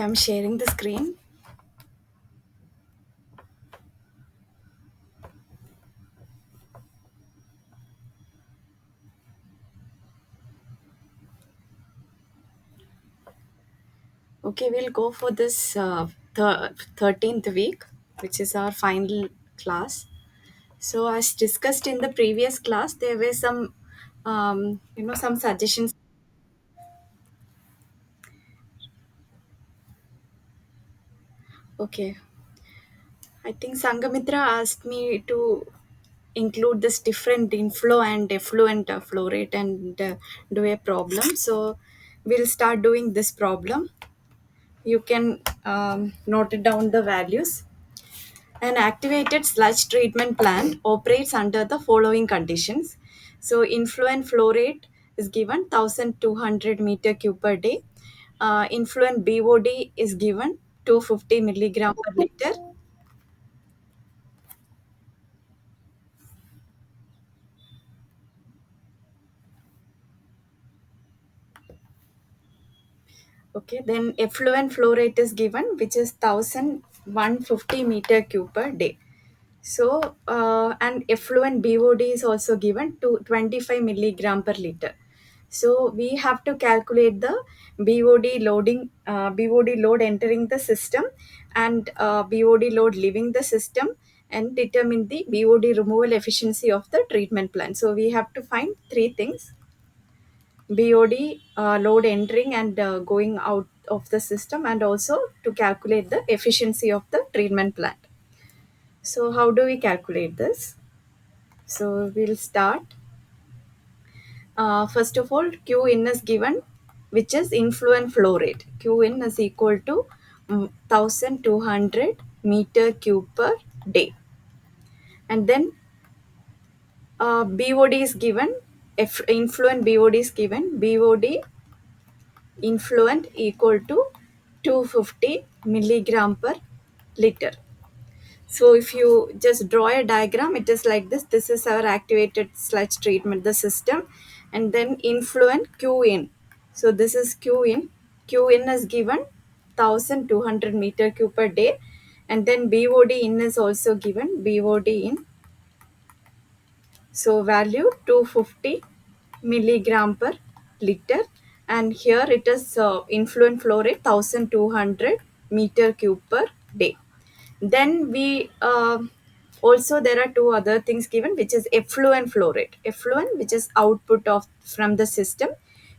Okay, I'm sharing the screen. Okay, we'll go for this 13th week, which is our final class. So, as discussed in the previous class, there were some, some suggestions. Okay, I think Sangamitra asked me to include this different inflow and effluent flow rate and do a problem. So, we'll start doing this problem. You can note it down the values. An activated sludge treatment plant operates under the following conditions. So, influent flow rate is given 1200 meter cube per day. Influent BOD is given 250 milligram per liter. Okay, then effluent flow rate is given, which is 1150 meter cube per day. So, and effluent BOD is also given to 25 milligram per liter. So, we have to calculate the BOD load entering the system and BOD load leaving the system and determine the BOD removal efficiency of the treatment plant. So, we have to find three things: BOD load entering and going out of the system, and also to calculate the efficiency of the treatment plant. So, how do we calculate this? So, we'll start. First of all, Q in is given, which is influent flow rate. Q in is equal to 1200 meter cube per day. And then BOD is given, if influent BOD is given, BOD influent equal to 250 milligram per liter. So if you just draw a diagram, it is like this. This is our activated sludge treatment, the system, and then influent Q in. So this is Q in. Q in is given 1200 meter cube per day, and then BOD in is also given. BOD in, so value 250 milligram per liter, and here it is influent flow rate 1200 meter cube per day. Then we also, there are two other things given, which is effluent flow rate. Effluent, which is output of from the system,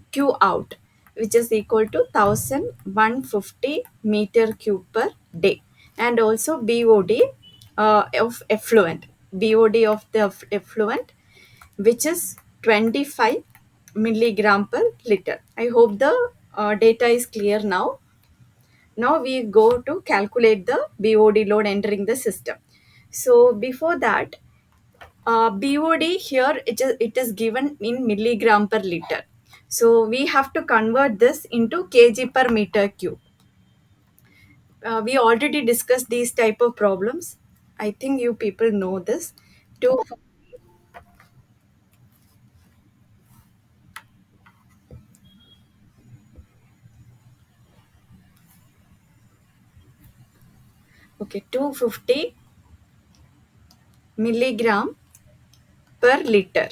Q out, which is equal to 1150 meter cube per day, and also BOD of effluent, BOD of the effluent, which is 25 milligram per liter. I hope the data is clear now. Now we go to calculate the BOD load entering the system. So before that, BOD here it is given in milligram per liter. So we have to convert this into kg per meter cube. We already discussed these type of problems. I think you people know this. Two, okay, 250 milligram per liter.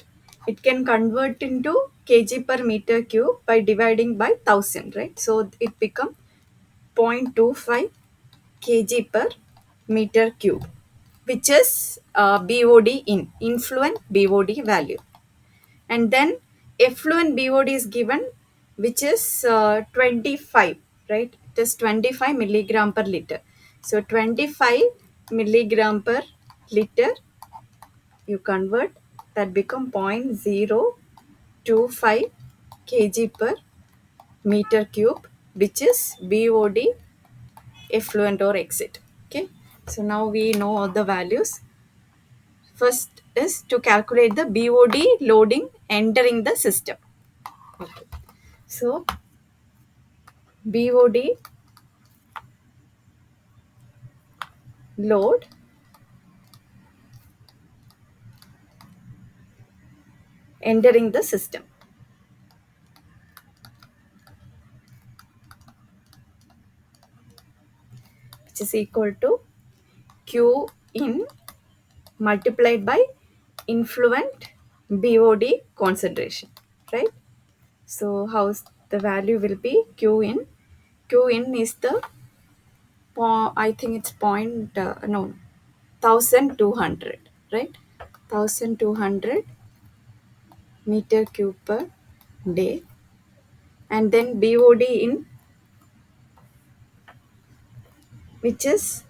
It can convert into kg per meter cube by dividing by 1000, right? So it becomes 0.25 kg per meter cube, which is BOD in, influent BOD value. And then effluent BOD is given, which is 25, right? It is 25 milligram per liter. So 25 milligram per liter, you convert, that become 0.025 kg per meter cube, which is BOD effluent or exit. Okay, so now we know all the values. First is to calculate the BOD loading entering the system. Okay, so BOD load entering the system. which is equal to Q in multiplied by influent BOD concentration, right? So how's the value will be Q in? Q in is the I think it's point no 1200, right? 1200 meter cube per day, and then BOD in, which is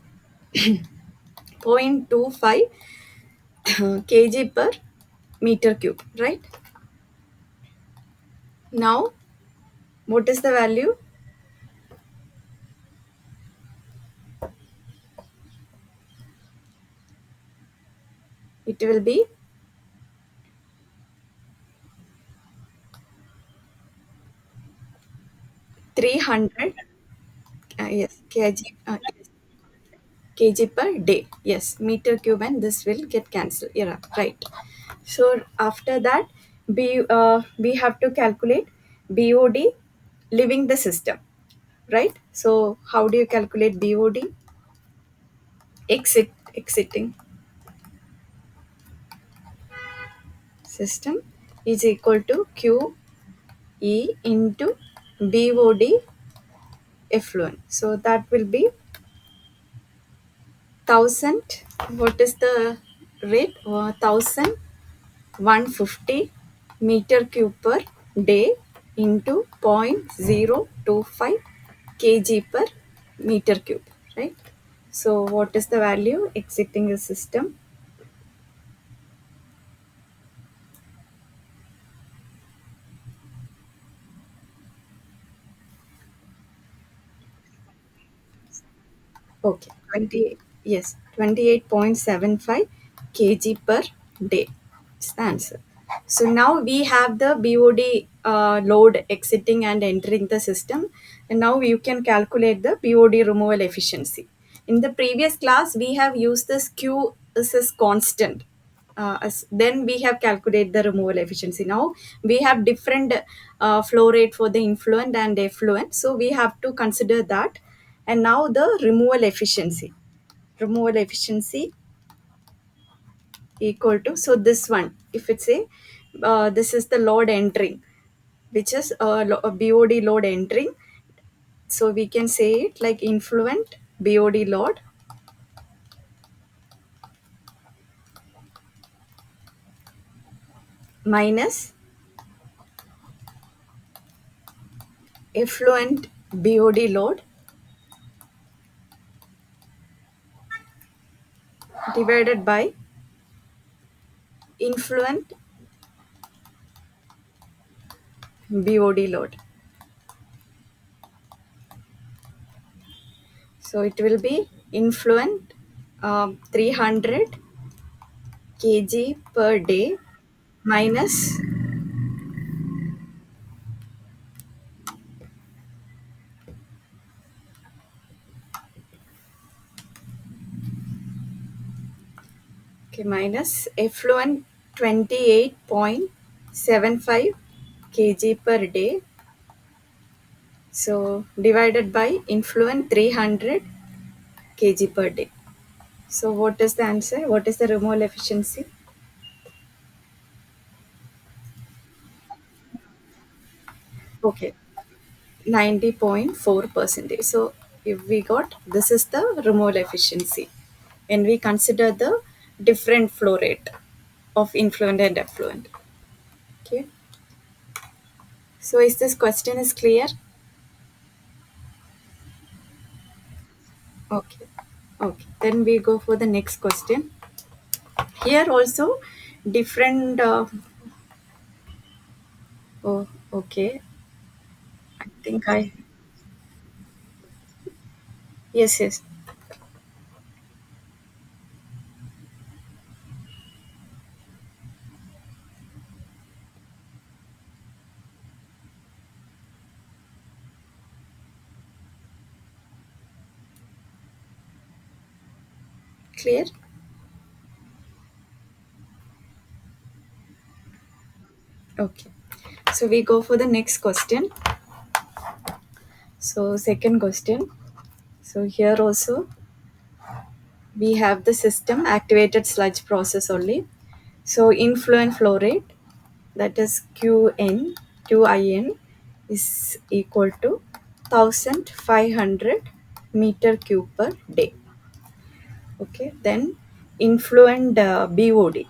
0.25 kg per meter cube, right? Now, what is the value? It will be 300, yes, kg per day. Yes, meter cube, and this will get cancelled. Yeah, right. So after that, we have to calculate BOD leaving the system, right? So how do you calculate BOD? Exiting system is equal to QE into BOD effluent. So that will be 1000. What is the rate? 1150 meter cube per day into 0.025 kg per meter cube, right? So what is the value exiting the system? Okay, 20, yes, 28.75 kg per day is the answer. So now we have the BOD load exiting and entering the system, and now you can calculate the BOD removal efficiency. In the previous class, we have used this Q as constant. Then we have calculated the removal efficiency. Now we have different flow rate for the influent and effluent, so we have to consider that. And now the removal efficiency equal to, so this one, if it's a this is the load entering, which is a BOD load entering, so we can say it like influent BOD load minus effluent BOD load divided by influent BOD load. So it will be influent 300 kg per day minus, okay, minus effluent 28.75 kg per day. So divided by influent 300 kg per day. So what is the answer? What is the removal efficiency? Okay, 90.4 percentage. So if we got, this is the removal efficiency, and we consider the different flow rate of influent and effluent. Okay. So is this question is clear? Okay. Okay. Then we go for the next question. Here also different. Oh, okay. I think I. Yes. Yes. Clear. Okay. So we go for the next question. So second question. So here also. we have the system activated sludge process only. So influent flow rate, that is Qin is equal to 1500 meter cube per day. Okay, then influent BOD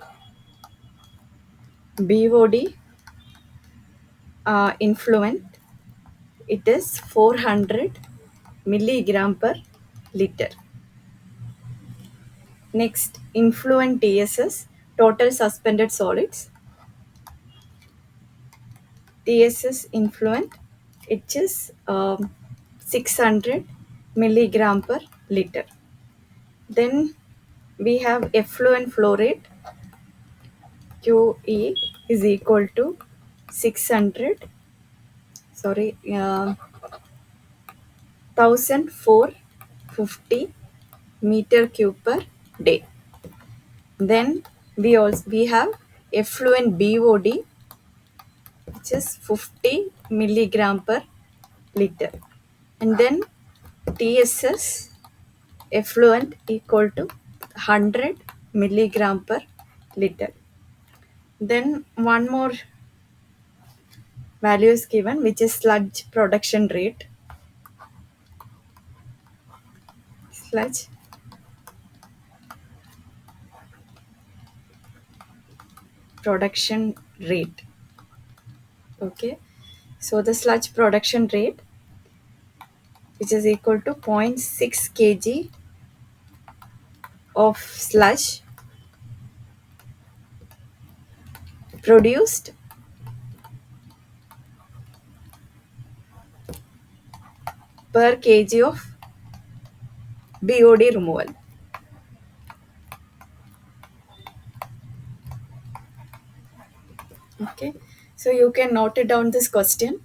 influent, it is 400 milligram per liter. Next, influent TSS, total suspended solids. TSS influent, it is 600 milligram per liter. Then we have effluent flow rate, QE is equal to 600, sorry, 1450 meter cube per day. Then we have effluent BOD, which is 50 milligram per liter. And then TSS effluent equal to 100 milligram per liter. Then one more value is given, which is sludge production rate. Sludge production rate. Okay, so the sludge production rate, which is equal to zero point 0.6 kg of sludge produced per kg of BOD removal. Okay, so you can note it down this question.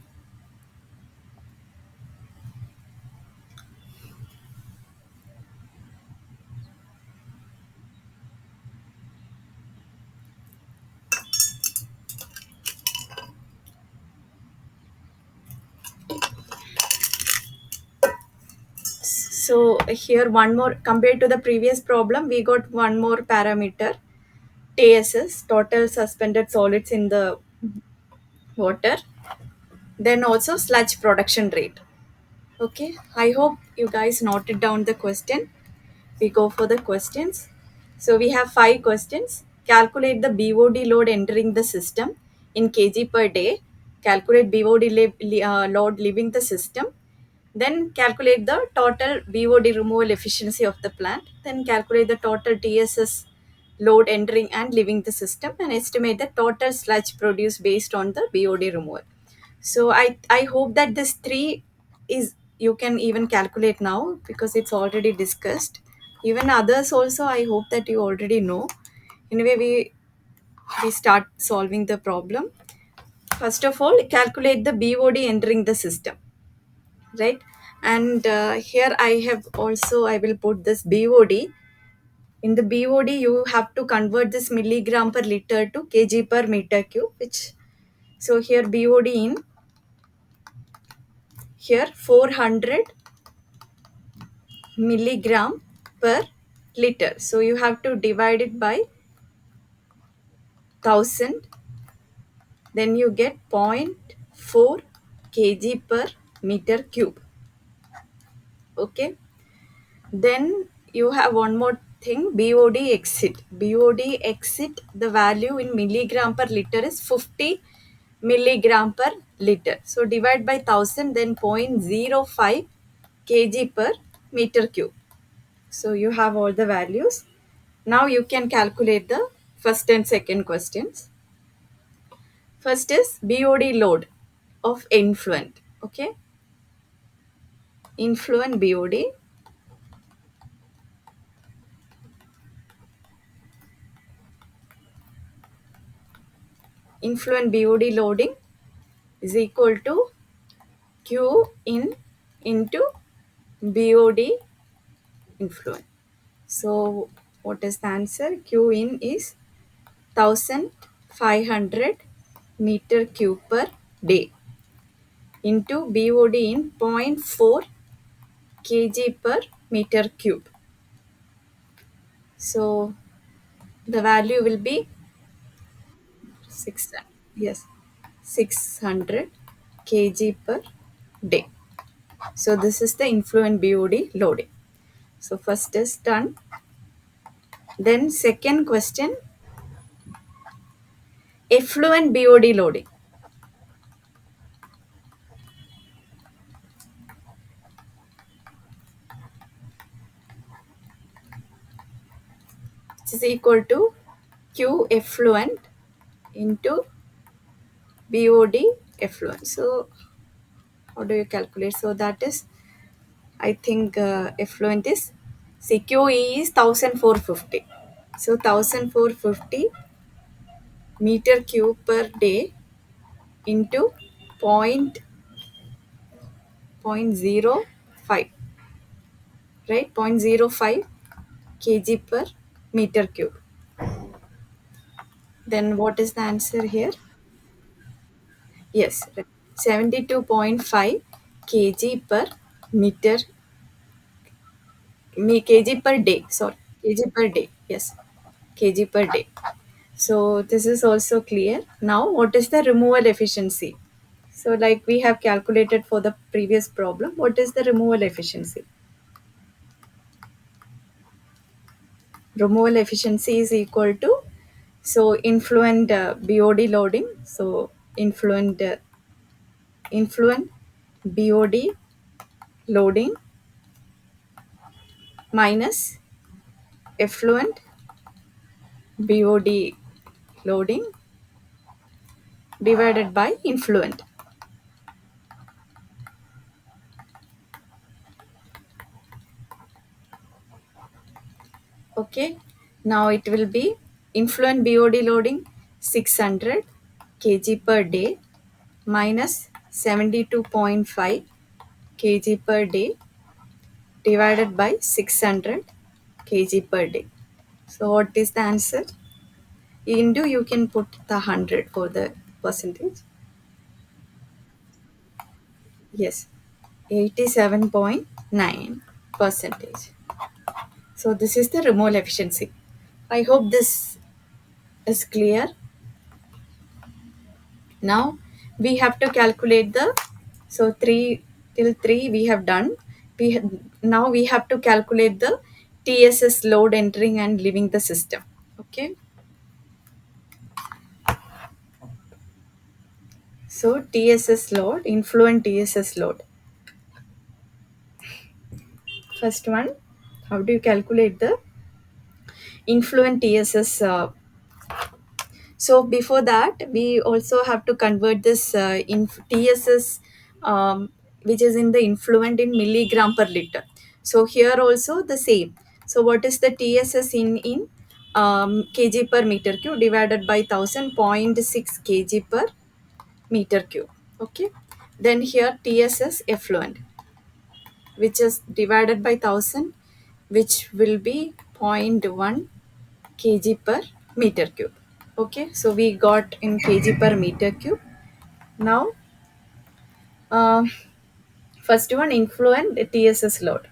So here one more, compared to the previous problem, we got one more parameter, TSS, total suspended solids in the water. Then also sludge production rate. Okay, I hope you guys noted down the question. We go for the questions. So we have 5 questions. Calculate the BOD load entering the system in kg per day. Calculate BOD load leaving the system. Then calculate the total BOD removal efficiency of the plant. Then calculate the total TSS load entering and leaving the system, and estimate the total sludge produced based on the BOD removal. So I hope that this three is you can even calculate now because it's already discussed. Even others also, I hope that you already know. Anyway, we start solving the problem. First of all, calculate the BOD entering the system, right? And here I have also, I will put this BOD. In the BOD, you have to convert this milligram per liter to kg per meter cube, which, so here BOD in, here 400 milligram per liter. So you have to divide it by 1000, then you get zero point 0.4 kg per meter cube. Okay, then you have one more thing, BOD exit. BOD exit, the value in milligram per liter is 50 milligram per liter. So divide by 1000, then 0.05 kg per meter cube. So you have all the values. Now you can calculate the first and second questions. First is BOD load of influent. Okay, influent BOD. Influent BOD loading is equal to Q in into BOD influent. So what is the answer? Q in is 1500 meter cube per day into BOD in zero point 0.4 kg per meter cube. So the value will be 6, yes, 600 kg per day. So this is the influent BOD loading. So first is done. Then second question, effluent BOD loading, which is equal to Q effluent into BOD effluent. So how do you calculate? So that is, I think effluent is CQE is 1450. So 1450 meter cube per day into point zero 0.05, right? 0.05 kg per meter cube. Then what is the answer here? Yes, right. 72.5 kg per meter, kg per day. Sorry, kg per day. Yes, kg per day. So this is also clear. Now, what is the removal efficiency? So, like we have calculated for the previous problem, what is the removal efficiency? Removal efficiency is equal to, so influent BOD loading. So influent BOD loading minus effluent BOD loading divided by influent. Okay. Now it will be influent BOD loading 600 kg per day minus 72.5 kg per day divided by 600 kg per day. So what is the answer? Into you can put the 100 for the percentage. Yes, 87.9 percentage. So this is the removal efficiency. I hope this is clear. Now we have to calculate the, so 3 till 3 we have done. Now we have to calculate the TSS load entering and leaving the system. Okay. So TSS load, influent TSS load. First one, how do you calculate the influent TSS? So before that, we also have to convert this in TSS, which is in the influent in milligram per liter. So here also the same. So what is the TSS in kg per meter cube divided by 1000.6 kg per meter cube. Okay. Then here TSS effluent, which is divided by 1000, which will be zero point 0.1 kg per meter cube. Okay, so we got in kg per meter cube. Now, uh, first one, influent TSS load,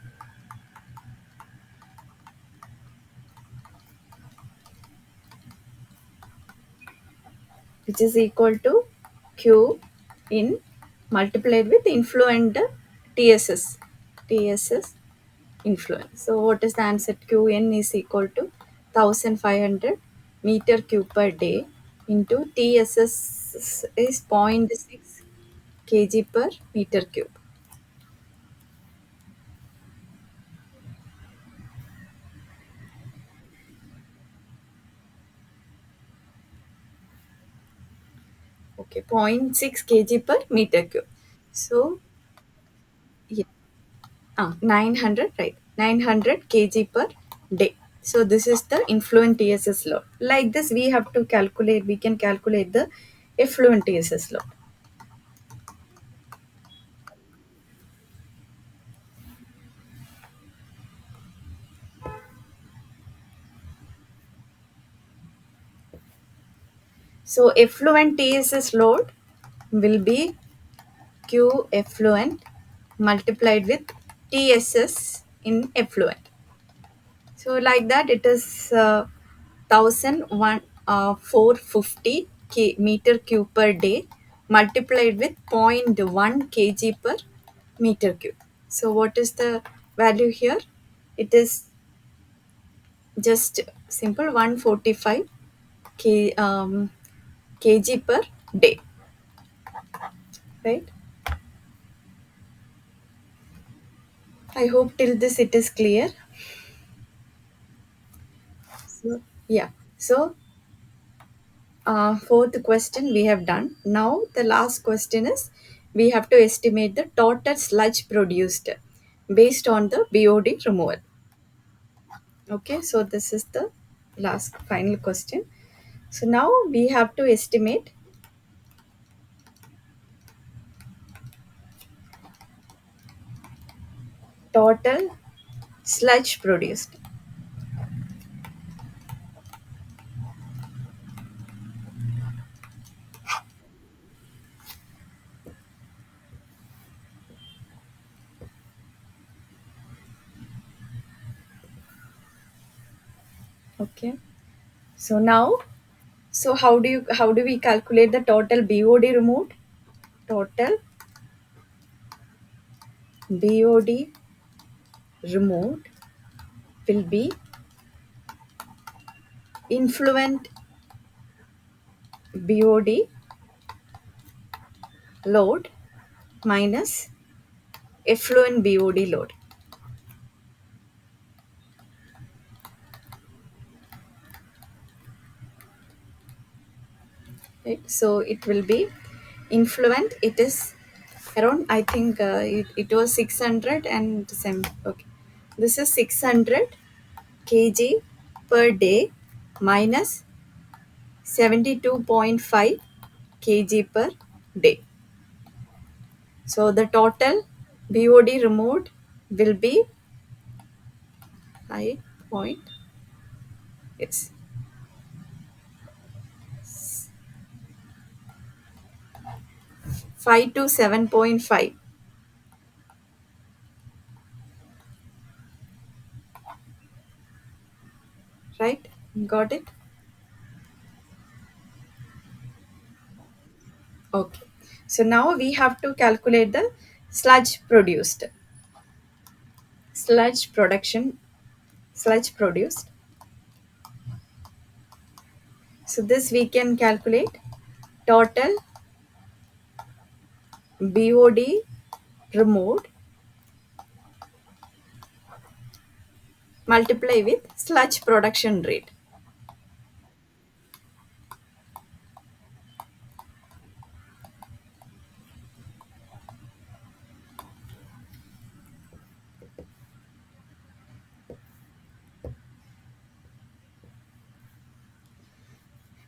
which is equal to q in multiplied with influent TSS, TSS influent. So what is the answer? Qn is equal to 1500 meter cube per day into TSS is zero point 0.6 kg per meter cube. Okay, zero point 0.6 kg per meter cube. So yeah, 900, right, 900 kg per day. So this is the influent TSS load. Like this we have to calculate, we can calculate the effluent TSS load. So effluent TSS load will be Q effluent multiplied with TSS in effluent. So like that, it is 1,450 meter cube per day multiplied with zero point 0.1 kg per meter cube. So what is the value here? It is just simple 145 kg per day, right? I hope till this it is clear. So, yeah. So fourth question we have done. Now the last question is we have to estimate the total sludge produced based on the BOD removal. Okay, so this is the last final question. So now we have to estimate total sludge produced. Okay. So now, so how do we calculate the total BOD removed? Total BOD removed will be influent BOD load minus effluent BOD load. Right? So it will be influent. It is around, I think it was 600 and some. Okay, this is 600 kg per day minus 72.5 kg per day. So the total BOD removed will be 5 point, yes, 5 to 7.5, right? Got it? Okay. So now we have to calculate the sludge produced. Sludge production, sludge produced. So this we can calculate total BOD removed multiply with sludge production rate.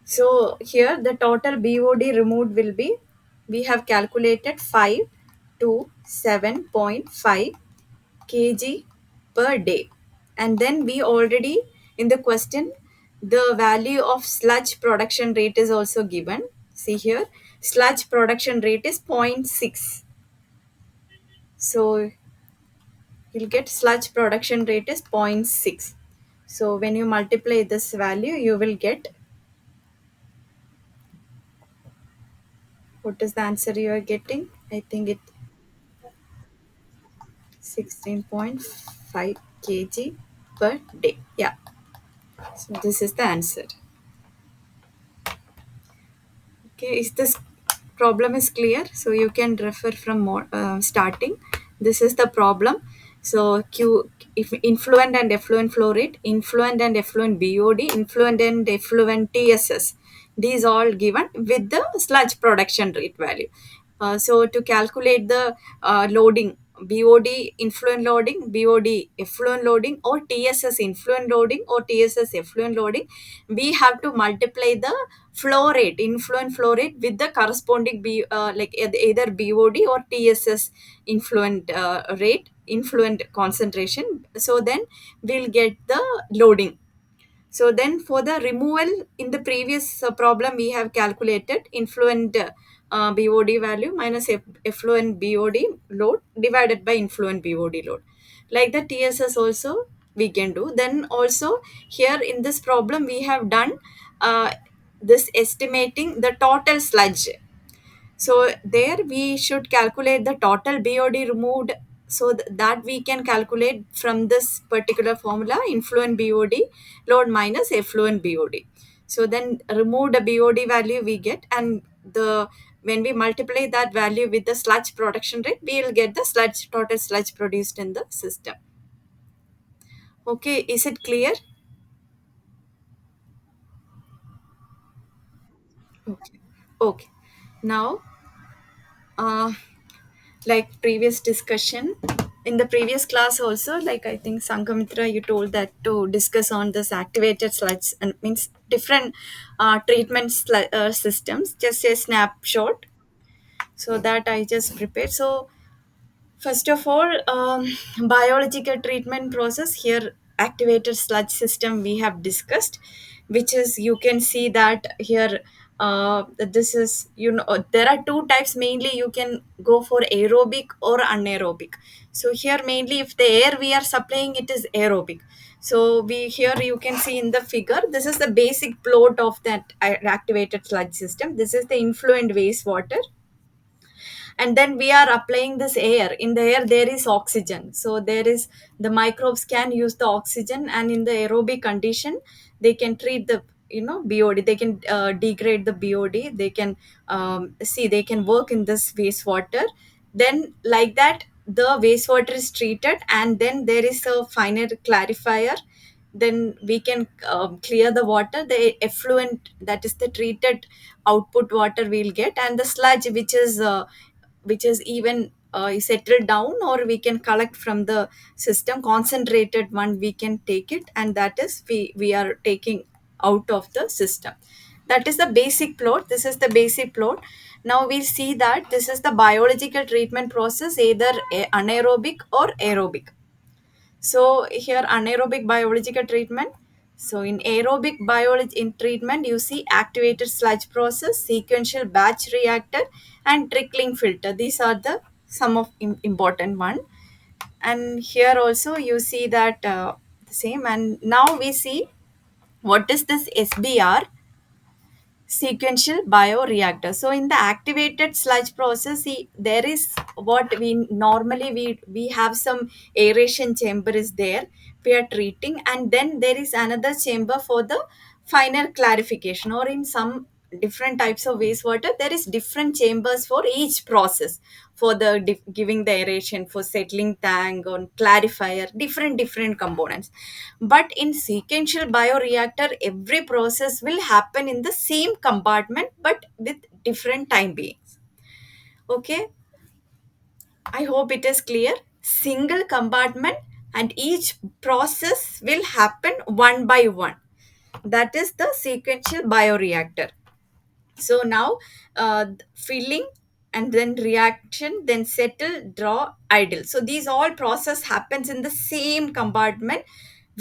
So here the total BOD removed will be, we have calculated 5 to 7.5 kg per day. And then we already in the question, the value of sludge production rate is also given. See here, sludge production rate is zero point 0.6. So you'll get sludge production rate is zero point 0.6. So when you multiply this value, you will get, what is the answer you are getting? I think it 16.5 kg per day. Yeah. So this is the answer. Okay, is this problem is clear? So you can refer from more starting. This is the problem. So Q, if influent and effluent flow rate, influent and effluent BOD, influent and effluent TSS, these all given with the sludge production rate value. So to calculate the loading, BOD influent loading, BOD effluent loading, or TSS influent loading, or TSS effluent loading, we have to multiply the flow rate, influent flow rate, with the corresponding either BOD or TSS influent rate, influent concentration. So then we'll get the loading. So then for the removal, in the previous problem, we have calculated influent BOD value minus effluent BOD load divided by influent BOD load. Like the TSS also, we can do. Then also here in this problem we have done uh, this estimating the total sludge. So there we should calculate the total BOD removed, so that we can calculate from this particular formula influent BOD load minus effluent BOD. So then remove the BOD value we get, and the when we multiply that value with the sludge production rate, we will get the sludge total sludge produced in the system. Okay, is it clear? Okay. Okay. Now, uh, like previous discussion in the previous class also, like I think Sankamitra, you told that to discuss on this activated slides and means different treatment systems, just a snapshot, so that I just prepared. So first of all, biological treatment process here, activated sludge system we have discussed, which is you can see that here. This is, there are two types mainly. You can go for aerobic or anaerobic. So here mainly, if the air we are supplying, it is aerobic. So we here you can see in the figure. This is the basic plot of that activated sludge system. This is the influent wastewater, and then we are applying this air. In the air there is oxygen, so there is, the microbes can use the oxygen, and in the aerobic condition they can treat the, BOD. They can degrade the BOD. They can see, they can work in this wastewater. Then like that the wastewater is treated, and then there is a finer clarifier. Then we can clear the water, the effluent, that is the treated output water we'll get, and the sludge which is even settled down, or we can collect from the system concentrated one, we can take it, and that is we are taking out of the system. That is the basic plot. This is the basic plot. Now we see that this is the biological treatment process, either anaerobic or aerobic. So here anaerobic biological treatment. So in aerobic biology in treatment, you see activated sludge process, sequential batch reactor, and trickling filter. These are the some of important one. And here also you see that the same. And now we see what is this SBR, sequential bioreactor. So in the activated sludge process, there is what we normally we have some aeration chamber is there, we are treating, and then there is another chamber for the final clarification, or in some different types of wastewater there is different chambers for each process, for the giving the aeration, for settling tank on clarifier, different components. But in sequential bioreactor, every process will happen in the same compartment but with different time beings. Okay, I hope it is clear. Single compartment, and each process will happen one by one. That is the sequential bioreactor. So now filling, and then reaction, then settle, draw, idle. So these all process happens in the same compartment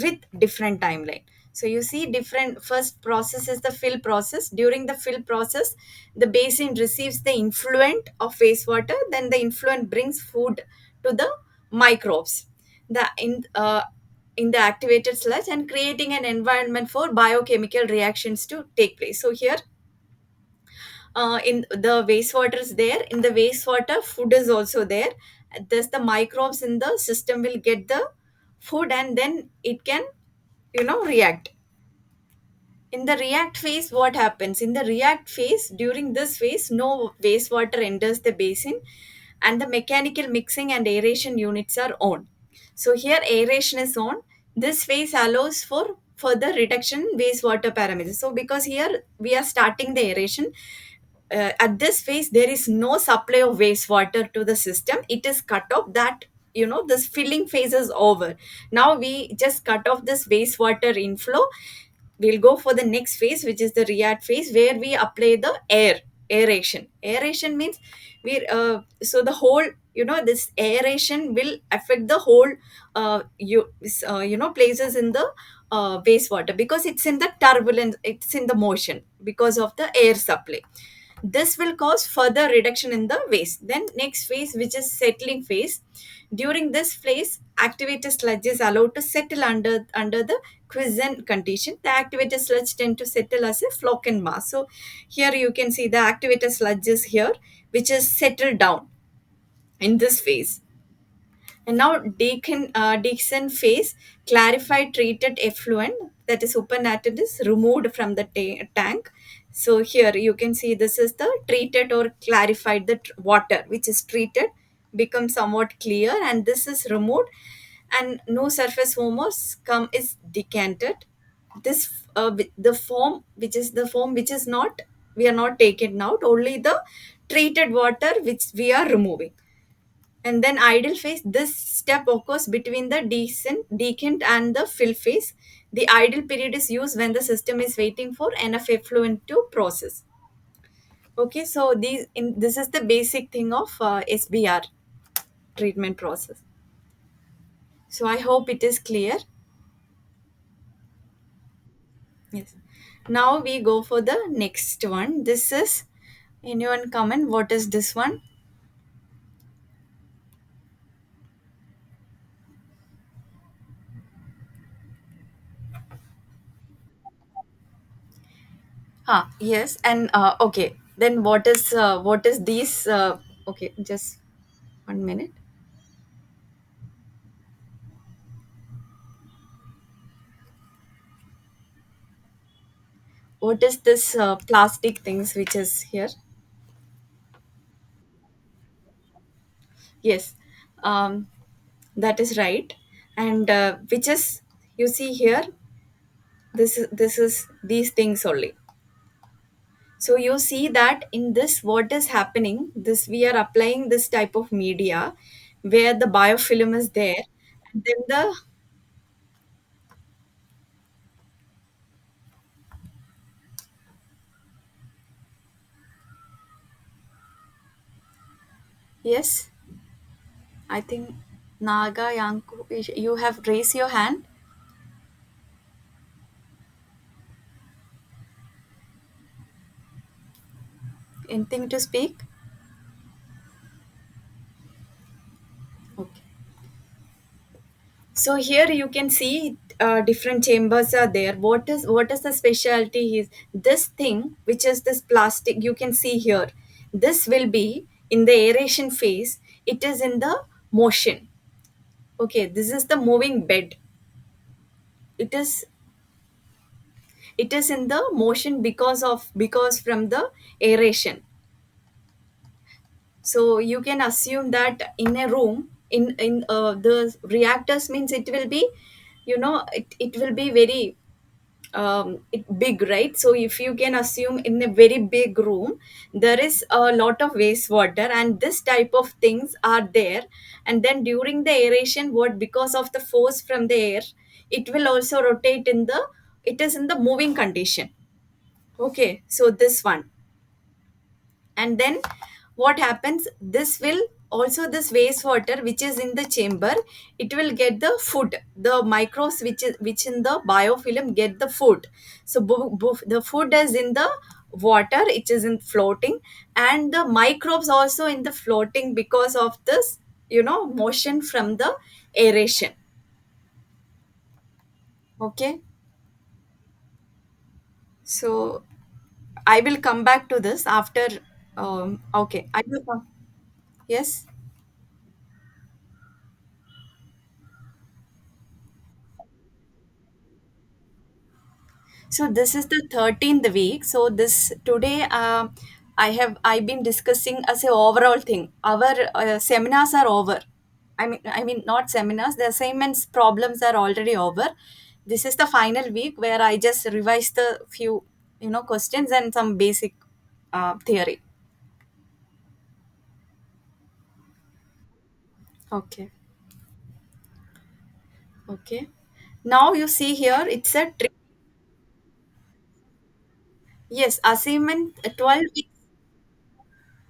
with different timeline. So you see, different first process is the fill process. During the fill process, the basin receives the influent of wastewater, then the influent brings food to the microbes, the in the activated sludge, and creating an environment for biochemical reactions to take place. So here in the wastewater is there, in the wastewater food is also there. Thus the microbes in the system will get the food, and then it can, react. In the react phase, what happens in the react phase? During this phase, no wastewater enters the basin, and the mechanical mixing and aeration units are on. So here aeration is on. This phase allows for further reduction in wastewater parameters. So because here we are starting the aeration, at this phase there is no supply of wastewater to the system, it is cut off. That, this filling phase is over. Now we just cut off this wastewater inflow. We'll go for the next phase, which is the react phase, where we apply the aeration means we so the whole, this aeration will affect the whole places in the wastewater, because it's in the turbulence, it's in the motion because of the air supply. This will cause further reduction in the waste. Then next phase, which is settling phase. During this phase, activated sludge is allowed to settle under the quiescent condition. The activated sludge tend to settle as a flock and mass. So here you can see the activated sludge is here, which is settled down in this phase. And now Dixon phase, clarified treated effluent, that is supernatant, is removed from the tank. So here you can see this is the treated or clarified, the water which is treated becomes somewhat clear, and this is removed, and no surface homos come is decanted. This the form which is not, we are not taken out, only the treated water which we are removing. And then idle phase, this step occurs between the decant and the fill phase. The idle period is used when the system is waiting for enough effluent to process. Okay, so this is the basic thing of SBR treatment process. So I hope it is clear. Yes. Now we go for the next one. This is, anyone comment what is this one? Yes, and okay. Then what is these? Okay, just 1 minute. What is this plastic things which is here? Yes, um, that is right. And which is, you see here, this is these things only. So you see that in this, what is happening, this we are applying this type of media where the biofilm is there, and then the, yes, I think Naga Yanku, you have raised your hand. Anything to speak? Okay. So here you can see different chambers are there. What is the specialty is this thing which is this plastic you can see here. This will be in the aeration phase. It is in the motion. Okay, this is the moving bed. It is in the motion because from the aeration. So you can assume that in a room, in the reactors means it will be, it will be very big, right? So if you can assume in a very big room, there is a lot of wastewater and this type of things are there. And then during the aeration, what, because of the force from the air, it will also rotate in the, it is in the moving condition. Okay, so this one. And then what happens, this will also, this wastewater which is in the chamber, it will get the food, the microbes which in the biofilm get the food. So the food is in the water, it is in floating, and the microbes also in the floating because of this, motion from the aeration. Okay, so I will come back to this after. Okay, I will come. Yes. So this is the 13th week. So this today, I've been discussing as a overall thing. Our seminars are over. I mean not seminars. The assignments problems are already over. This is the final week where I just revised the few questions and some basic theory. Okay. Okay. Now you see here it's a yes, assignment 12 weeks.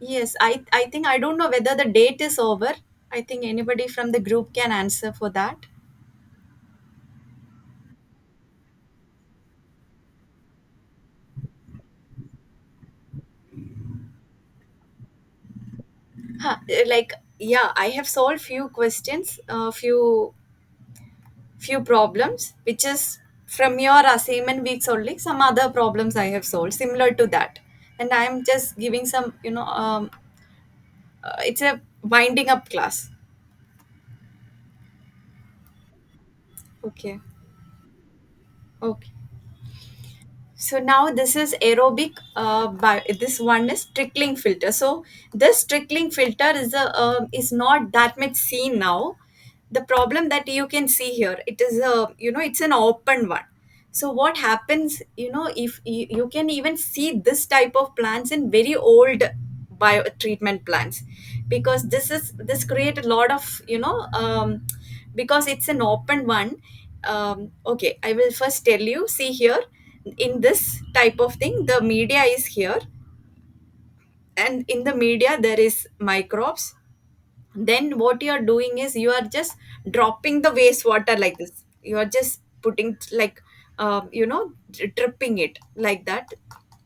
Yes, I think, I don't know whether the date is over. I think anybody from the group can answer for that. Like, yeah, I have solved few questions, few problems, which is from your assignment weeks only. Some other problems I have solved similar to that, and I'm just giving some, it's a winding up class. Okay. Okay. So now this is aerobic. This one is trickling filter. So this trickling filter is not that much seen now. The problem that you can see here, it is a, it's an open one. So what happens, if you can even see this type of plants in very old bio treatment plants, because this create a lot of, because it's an open one. Okay, I will first tell you. See here, in this type of thing, the media is here, and in the media there is microbes. Then what you are doing is you are just dropping the wastewater like this. You are just putting like, dripping it like that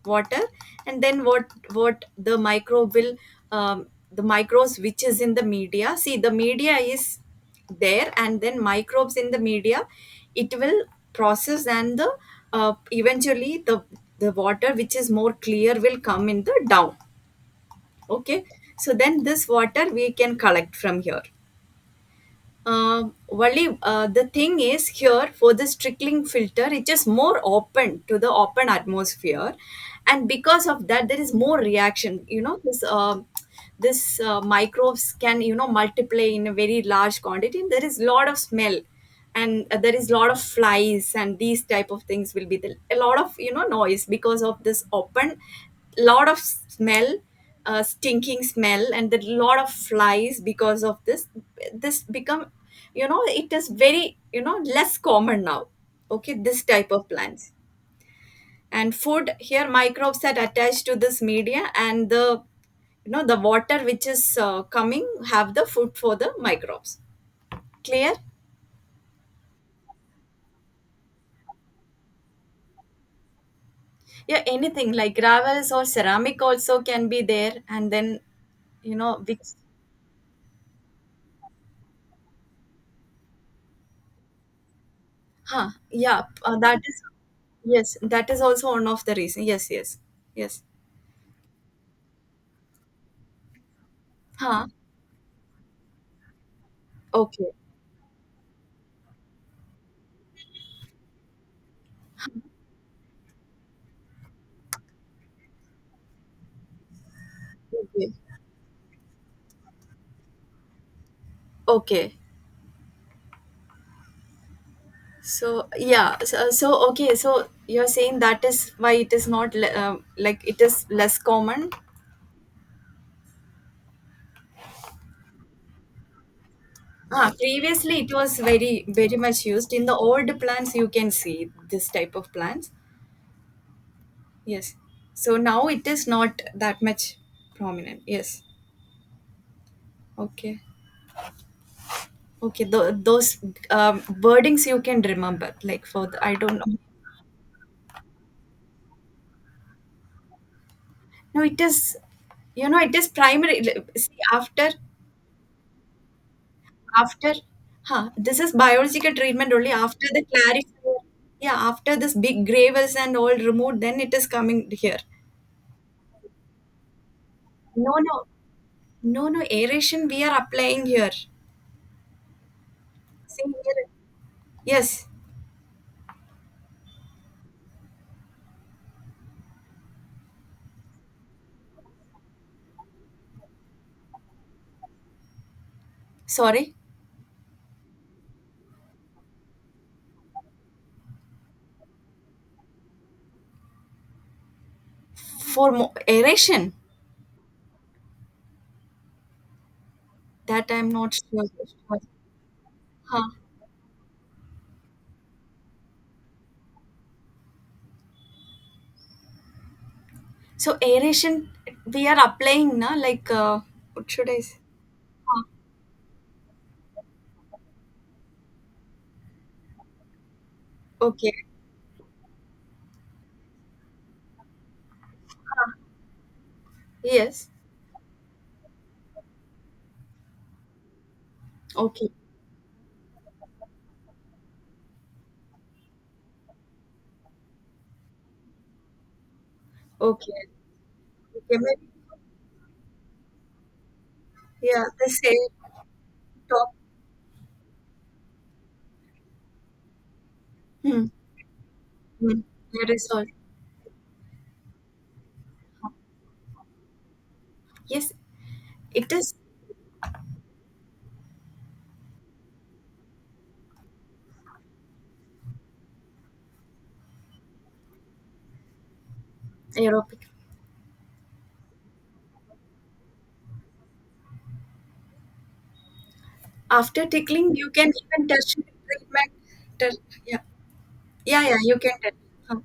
water. And then what the microbe will, the microbes which is in the media, see, the media is there, and then microbes in the media, it will process, and the eventually the water which is more clear will come in the down. Okay, so then this water we can collect from here. Only the thing is here, for this trickling filter, it is more open to the open atmosphere, and because of that, there is more reaction. This microbes can, multiply in a very large quantity. There is a lot of smell, and there is a lot of flies, and these type of things will be a lot of, noise because of this open, lot of smell, stinking smell, and a lot of flies because of this become, it is very, less common now. Okay, this type of plants. And food here, microbes that attach to this media, and the water which is coming have the food for the microbes. Clear? Yeah, anything like gravels or ceramic also can be there, and then, which, yeah, that is, yes, that is also one of the reason. Yes, yes, yes. Huh. Okay. Okay. Okay. So yeah, so okay, so you're saying that is why it is not like it is less common. Previously it was very very much used in the old plants. You can see this type of plants. Yes. So now it is not that much prominent. Yes. Okay. Okay. Those wordings you can remember. Like for the, I don't know. No, it is. It is primary. See, after this is biological treatment only after the clarifier. Yeah, after this big gravels and all removed, then it is coming here. No, no, no, no, aeration we are applying here. See here. Yes. Sorry. For aeration, that I'm not sure. Huh. So aeration we are applying na, like, what should I say? Huh. Okay. Yes. Okay. Okay. Okay. Maybe, yeah, the same top. Hmm. Hmm. There is all. Yes, it is aerobic. After tickling, you can even touch the treatment. Yeah. Yeah, yeah, you can touch. Huh.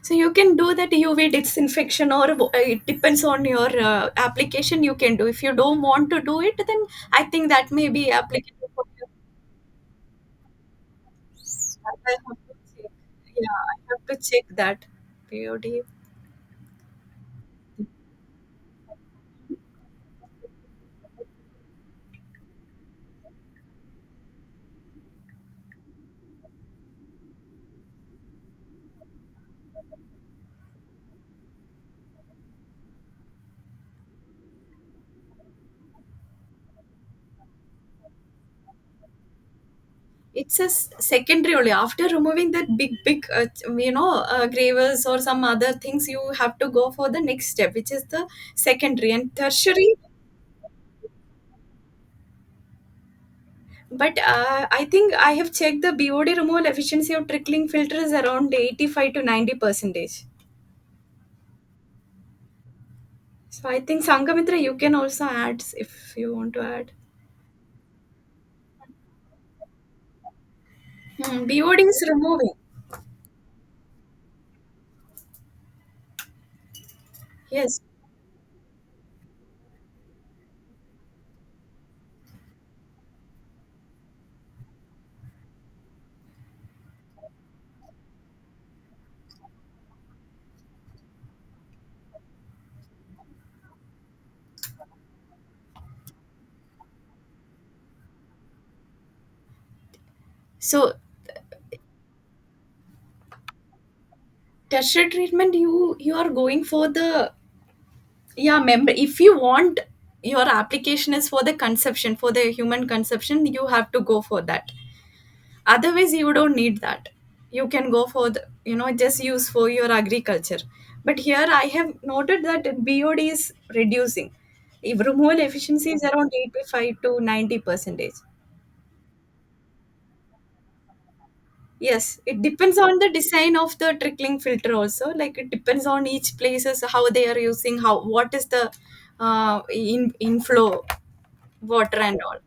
So you can do that UV disinfection, or it depends on your application. You can do. If you don't want to do it, then I think that may be applicable for you. I have to check. Yeah, I have to check that. POD. It's a secondary only. After removing that big gravers or some other things, you have to go for the next step, which is the secondary and tertiary. But I think I have checked the BOD removal efficiency of trickling filter is around 85 to 90%. So I think Sangamitra, you can also add if you want to add. BOD is removing. Yes. So tertiary treatment, you are going for the, yeah, member. If you want your application is for the conception, for the human conception, you have to go for that. Otherwise you don't need that. You can go for the, just use for your agriculture. But here I have noted that BOD is reducing. If removal efficiency is around 85 to 90 percentage. Yes, it depends on the design of the trickling filter also. Like it depends on each places how they are using, how what is the inflow water and all.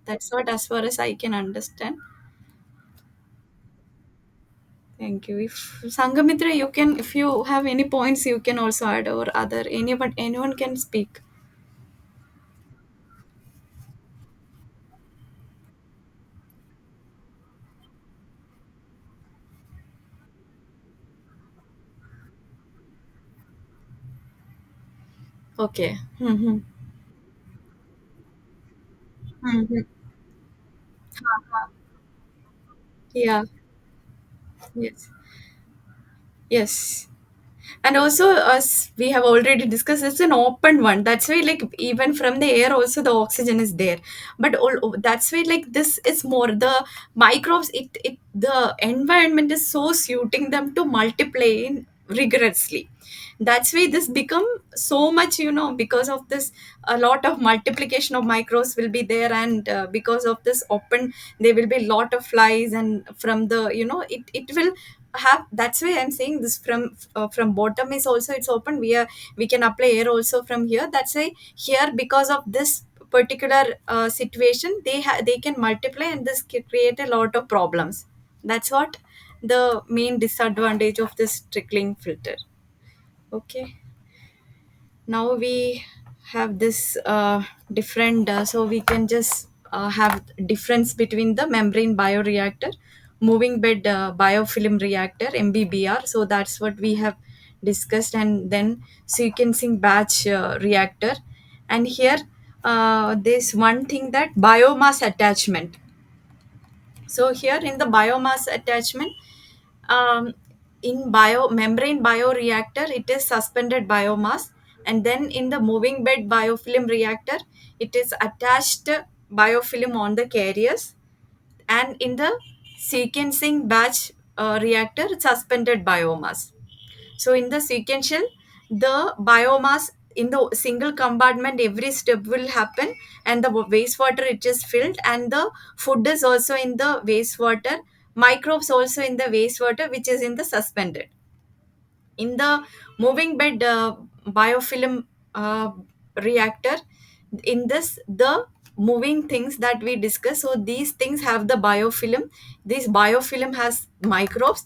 That's what as far as I can understand. Thank you. If Sangamitra, you can, if you have any points, you can also add, or other anyone can speak. Okay. Mm-hmm. Mm-hmm. Yeah. Yes. Yes. And also, as we have already discussed, it's an open one. That's why, like, even from the air also the oxygen is there. But that's why, like, this is more the microbes, it the environment is so suiting them to multiply in rigorously. That's why this become so much, because of this, a lot of multiplication of microbes will be there. And because of this open, there will be a lot of flies. And from the, it will have. That's why I'm saying this, from bottom is also it's open. We can apply air also from here. That's why here, because of this particular situation, they can multiply, and this can create a lot of problems. That's what the main disadvantage of this trickling filter. Okay, now we have this different so we can just have difference between the membrane bioreactor, moving bed biofilm reactor, mbbr. So that's what we have discussed. And then sequencing batch reactor. And here there's one thing, that biomass attachment. So here in the biomass attachment, um, in bio membrane bioreactor, it is suspended biomass. And then in the moving bed biofilm reactor, it is attached biofilm on the carriers. And in the sequencing batch reactor, it's suspended biomass. So in the sequential, the biomass in the single compartment, every step will happen, and the wastewater it is filled, and the food is also in the wastewater, microbes also in the wastewater, which is in the suspended. In the moving bed biofilm reactor, in this the moving things that we discuss, so these things have the biofilm. This biofilm has microbes,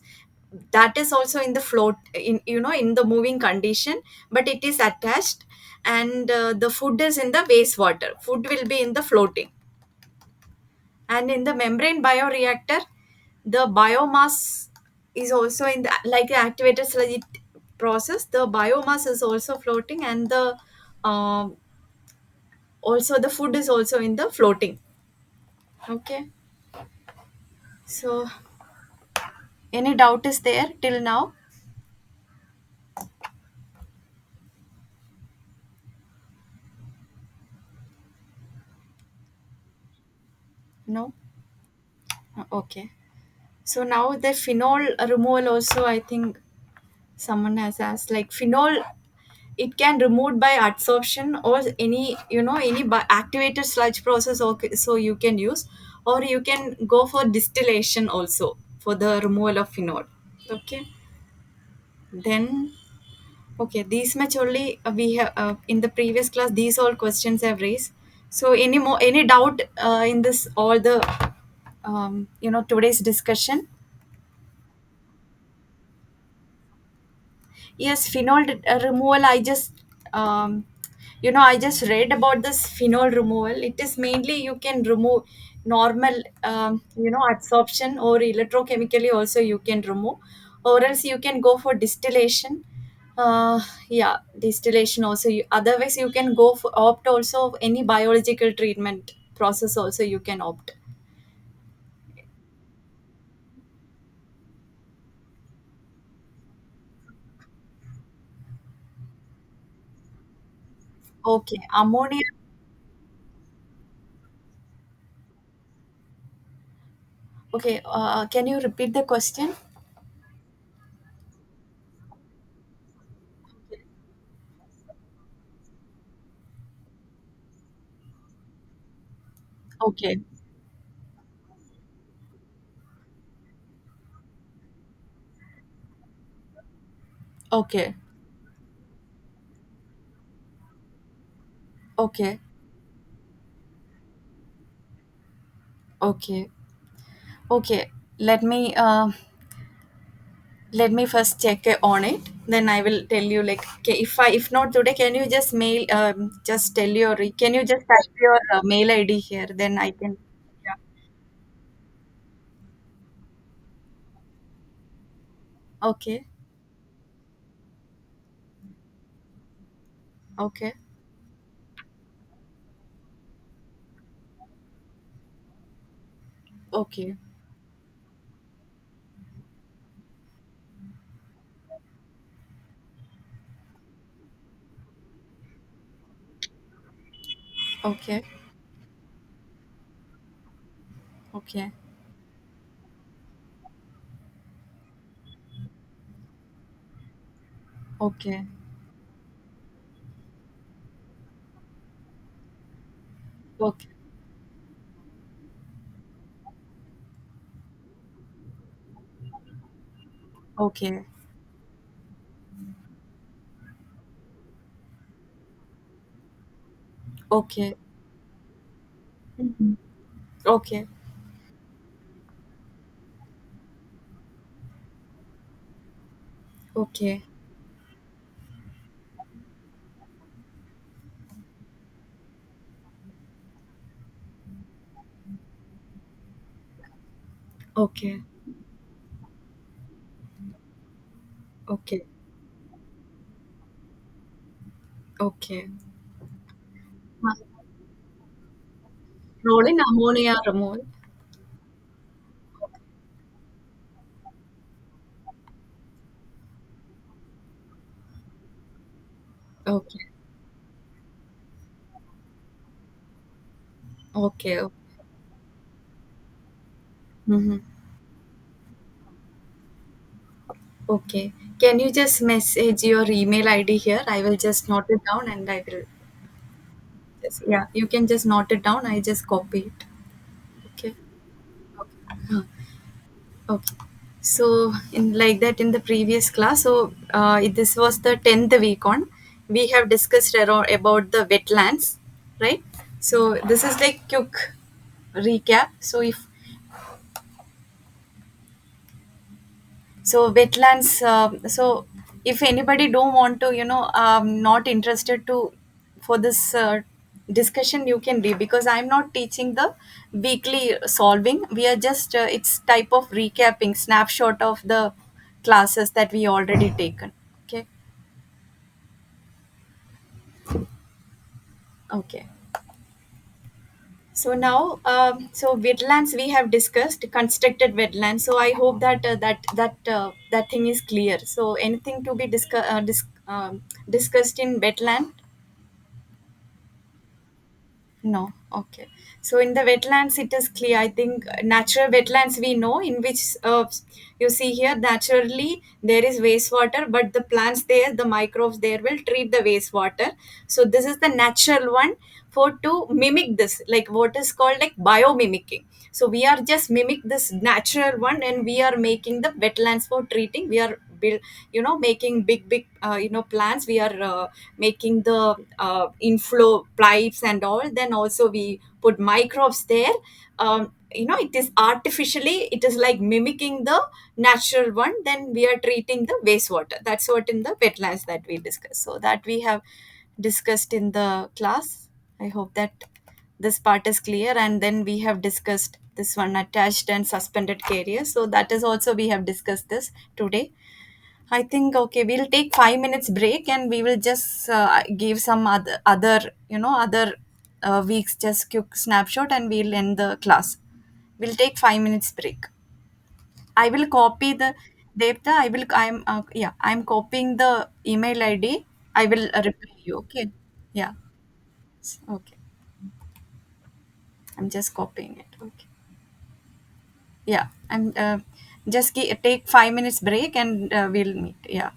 that is also in the float, in in the moving condition, but it is attached. And the food is in the wastewater, food will be in the floating. And in the membrane bioreactor, the biomass is also in the, like the activated slurry process, the biomass is also floating, and the uh, also the food is also in the floating. Okay, so any doubt is there till now? No. Okay, so now the phenol removal also, I think someone has asked, like phenol, it can removed by adsorption or any any activated sludge process, or so you can use, or you can go for distillation also for the removal of phenol. Okay, then okay, these much only we have in the previous class, these all questions have raised. So any more, any doubt in this, all the today's discussion? Yes, phenol removal. I just, I just read about this phenol removal. It is mainly you can remove normal, adsorption, or electrochemically also you can remove, or else you can go for distillation. Yeah, distillation also. Otherwise, you can go for opt also any biological treatment process also you can opt. Okay, ammonia. Okay, can you repeat the question? Okay, okay, okay. Okay. Okay. Let me let me first check on it. Then I will tell you. Like, okay, if not today, can you just mail? Just tell your. Can you just type your mail ID here? Then I can. Yeah. Okay. Okay. Okay. Okay. Okay. Okay. Okay. Okay. Okay. Mhm. Okay. Okay. Okay. Okay. Okay. Role in ammonia removal. Okay. Okay. Mm-hmm. Okay. Can you just message your email ID here? I will just note it down and I will just, yeah, you can just note it down. I just copy it. Okay. Huh. Okay. So in like that in the previous class, so this was the 10th week on. We have discussed around about the wetlands, right? So this is like quick recap. So wetlands, so if anybody don't want to, not interested to for this discussion, you can read, because I'm not teaching the weekly solving. We are just it's type of recapping snapshot of the classes that we already taken. Okay. Okay. So now, so wetlands we have discussed, constructed wetlands. So I hope that that thing is clear. So anything to be discussed in wetland? No. Okay. So in the wetlands, it is clear. I think natural wetlands we know, in which you see here naturally there is wastewater, but the plants there, the microbes there will treat the wastewater. So this is the natural one for to mimic this, like what is called like biomimicking. So we are just mimic this natural one, and we are making the wetlands for treating. We are build, making big plants. We are making the inflow pipes and all. Then also we put microbes there. It is artificially, it is like mimicking the natural one. Then we are treating the wastewater. That's what in the wetlands that we discussed. So that we have discussed in the class. I hope that this part is clear. And then we have discussed this one, attached and suspended carriers. So that is also we have discussed this today. I think okay, we'll take 5 minutes break and we will just give some other weeks just quick snapshot, and we'll end the class. We'll take 5 minutes break. I will copy the data. I'm copying the email ID. I will reply you. Okay. Yeah. Okay. I'm just copying it. Okay. Yeah. I'm just take 5 minutes break and we'll meet. Yeah.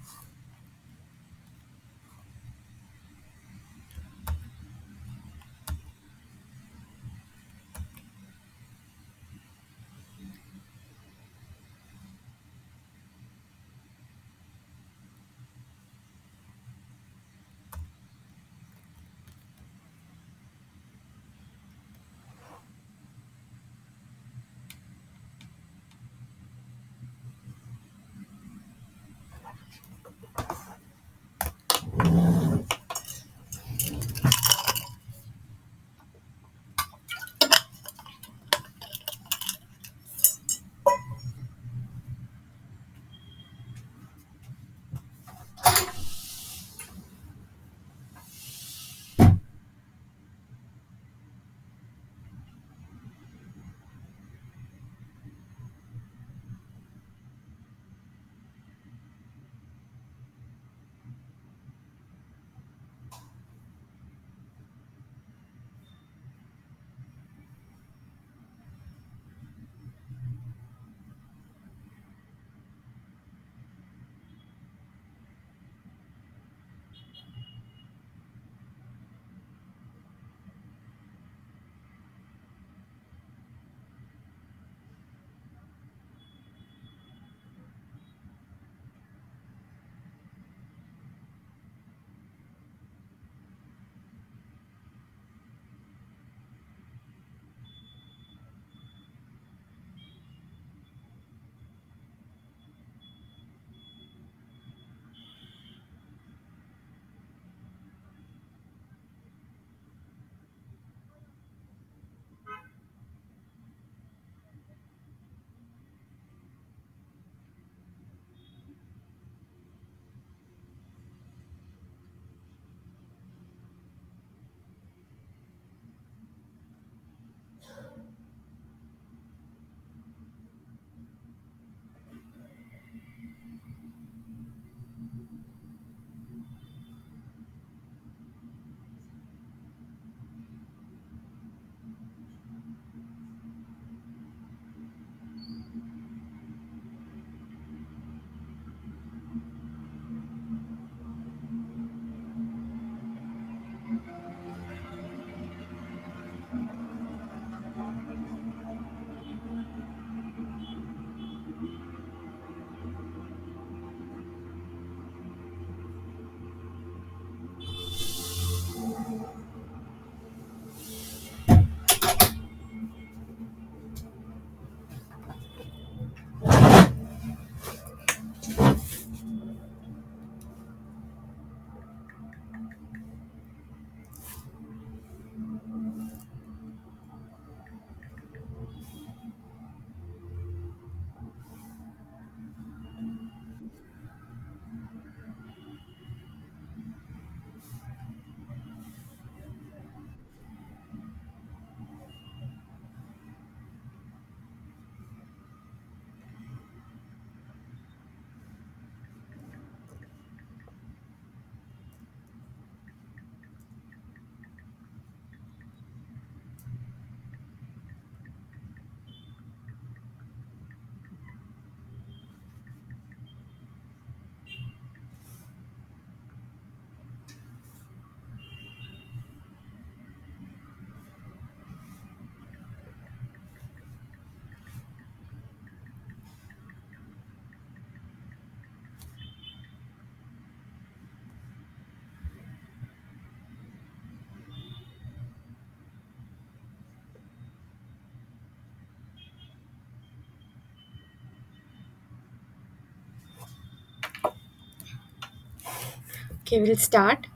Okay, we'll start.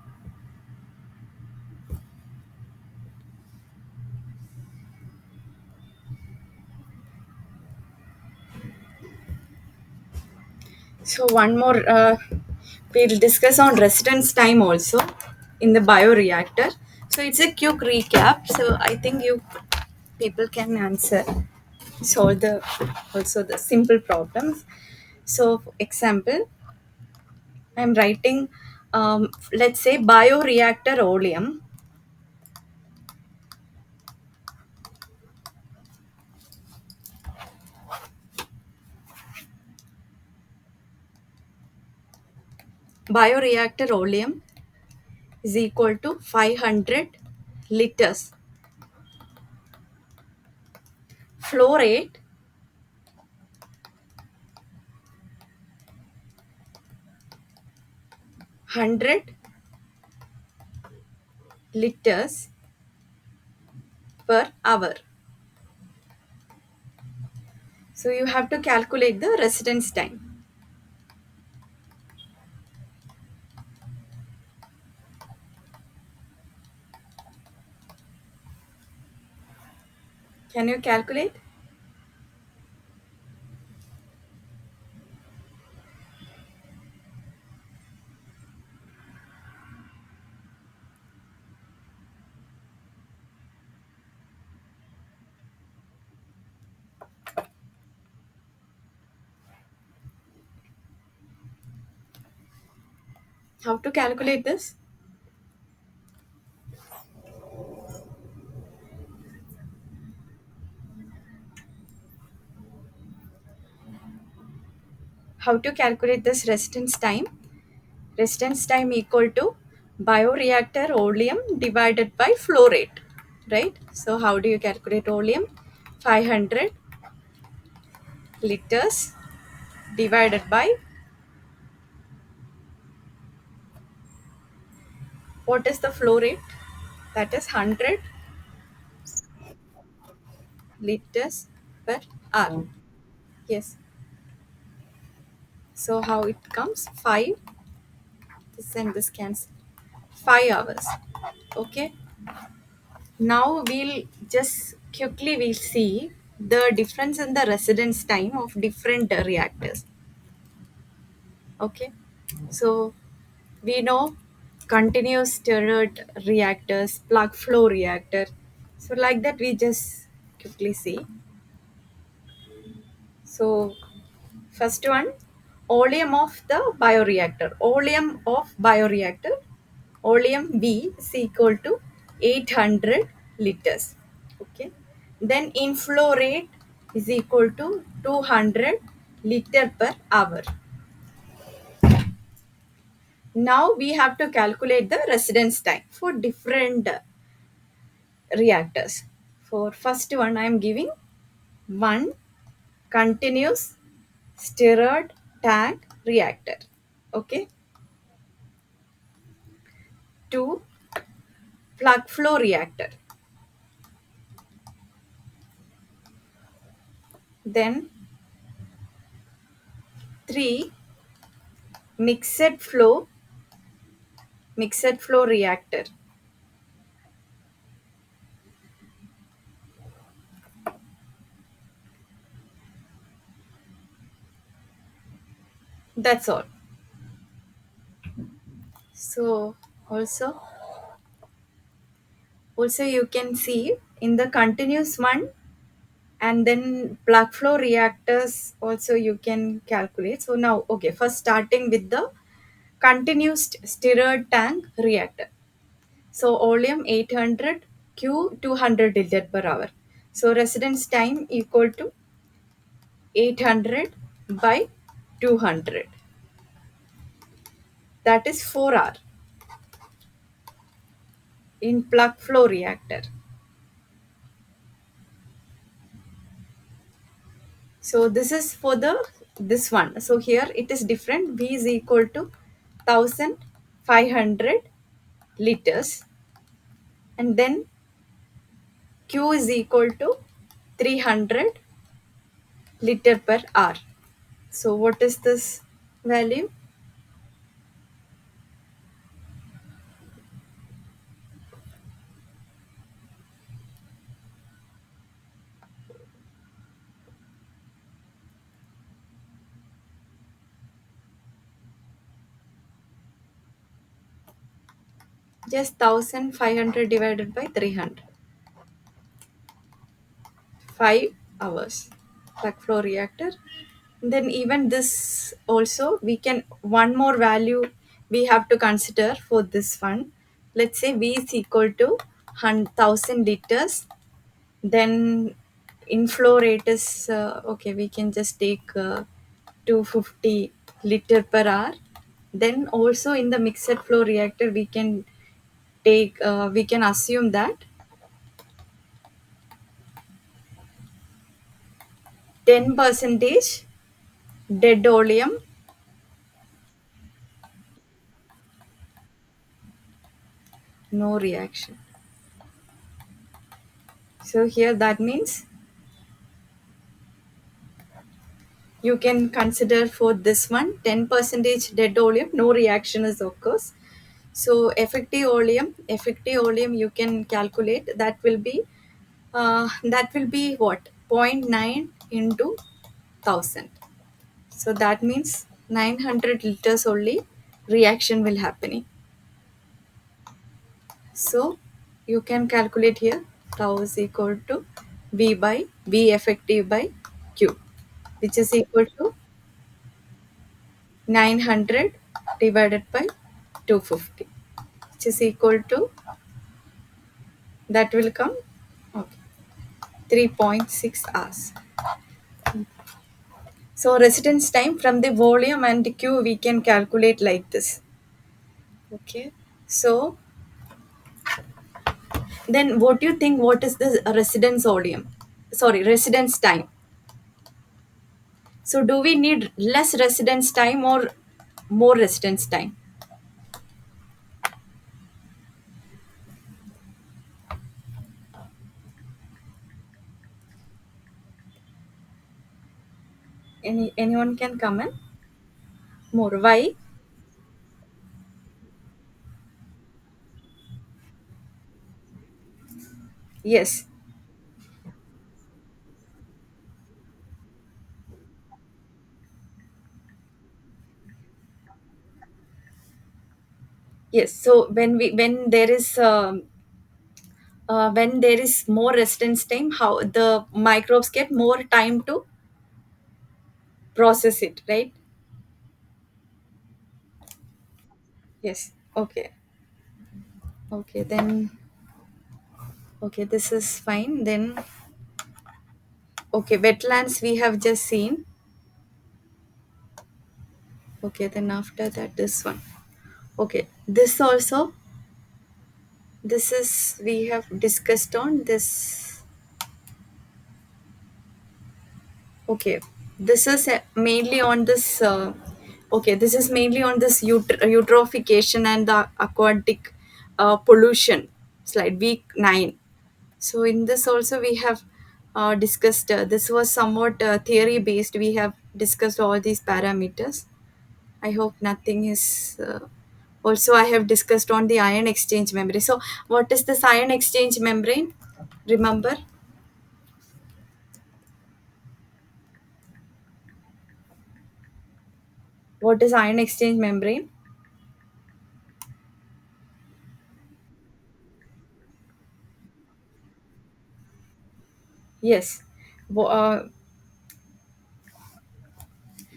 So one more, we'll discuss on residence time also in the bioreactor. So it's a quick recap. So I think you people can answer, solve the also the simple problems. So for example, I'm writing, let's say bioreactor oleum. Bioreactor oleum is equal to 500 liters. Flow rate 100 liters per hour. So you have to calculate the residence time. Can you calculate? How to calculate this? How to calculate this residence time? Residence time equal to bioreactor oleum divided by flow rate, right? So how do you calculate oleum? 500 liters divided by, what is the flow rate? That is 100 liters per hour. Yes. So how it comes? 5, this and this cancel. 5 hours. Okay. Now we'll just quickly we'll see the difference in the residence time of different reactors. Okay. So we know continuous stirred reactors, plug flow reactor. So like that we just quickly see. So first one, oleum of the bioreactor. Oleum of bioreactor, oleum V is equal to 800 liters. Okay. Then inflow rate is equal to 200 liter per hour. Now we have to calculate the residence time for different reactors. For first one, I am giving one continuous stirred tank reactor. Okay. Two, plug flow reactor. Then three, mixed flow reactor. That's all. So also you can see in the continuous one, and then plug flow reactors also you can calculate. So now, okay, first starting with the continuous stirred tank reactor. So oleum 800, Q 200 liter per hour. So residence time equal to 800 by 200. That is 4 hour in plug flow reactor. So this is for the this one. So here it is different. V is equal to 1500 liters, and then Q is equal to 300 liter per hour. So what is this value? Just 1500 divided by 300. 5 hours. Plug flow reactor. Then even this also we can one more value we have to consider for this one. Let's say V is equal to 1000 liters. Then inflow rate is okay. We can just take 250 liter per hour. Then also in the mixed flow reactor we can take we can assume that 10 percentage dead oleum, no reaction. So here that means you can consider for this one 10 percentage dead oleum, no reaction is occurs. So effective oleum you can calculate that will be what, zero point 0.9 into 1000. So that means 900 liters only reaction will happening. So you can calculate here tau is equal to V by V effective by Q, which is equal to 900 divided by 250, which is equal to, that will come, okay, 3.6 hours. So residence time from the volume and Q we can calculate like this. Okay. So then what do you think, what is the residence volume? Sorry, residence time. So do we need less residence time or more residence time? Anyone can comment? More. Why? Yes. Yes. So when there is more residence time, how the microbes get more time to process it, right? Yes. Okay. Okay. Then okay, this is fine. Then okay, wetlands we have just seen. Okay. Then after that, this one. Okay. This also, this is we have discussed on this. Okay, this is mainly on this. Okay, this is mainly on this eutrophication and the aquatic pollution. Slide week 9. So in this also we have discussed. This was somewhat theory based. We have discussed all these parameters. I hope nothing is. Also, I have discussed on the ion exchange membrane. So, what is this ion exchange membrane? Remember, what is ion exchange membrane? Yes.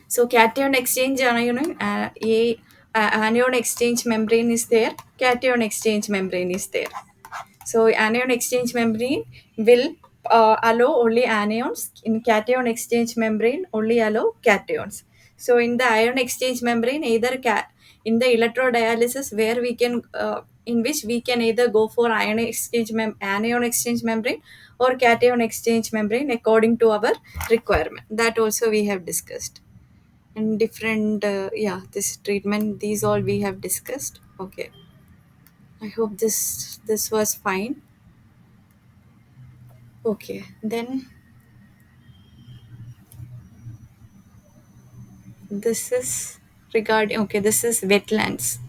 So cation exchange anion exchange membrane is there. Cation exchange membrane is there. So anion exchange membrane will allow only anions. In cation exchange membrane only allow cations. So in the ion exchange membrane, in the electrodialysis where we can in which we can either go for anion exchange membrane or cation exchange membrane according to our requirement. That also we have discussed. And different yeah, this treatment, these all we have discussed. Okay, I hope this was fine. Okay, then this is regarding, okay, this is wetlands.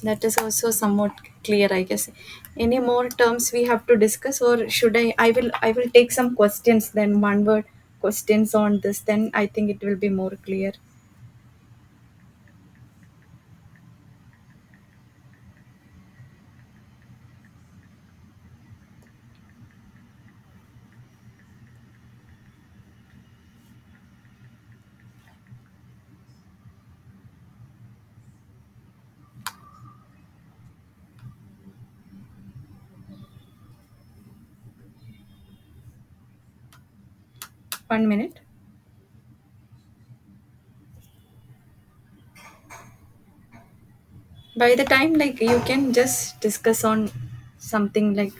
That is also somewhat clear, I guess. Any more terms we have to discuss, or should I will take some questions, then one word questions on this, then I think it will be more clear. 1 minute. By the time, like, you can just discuss on something like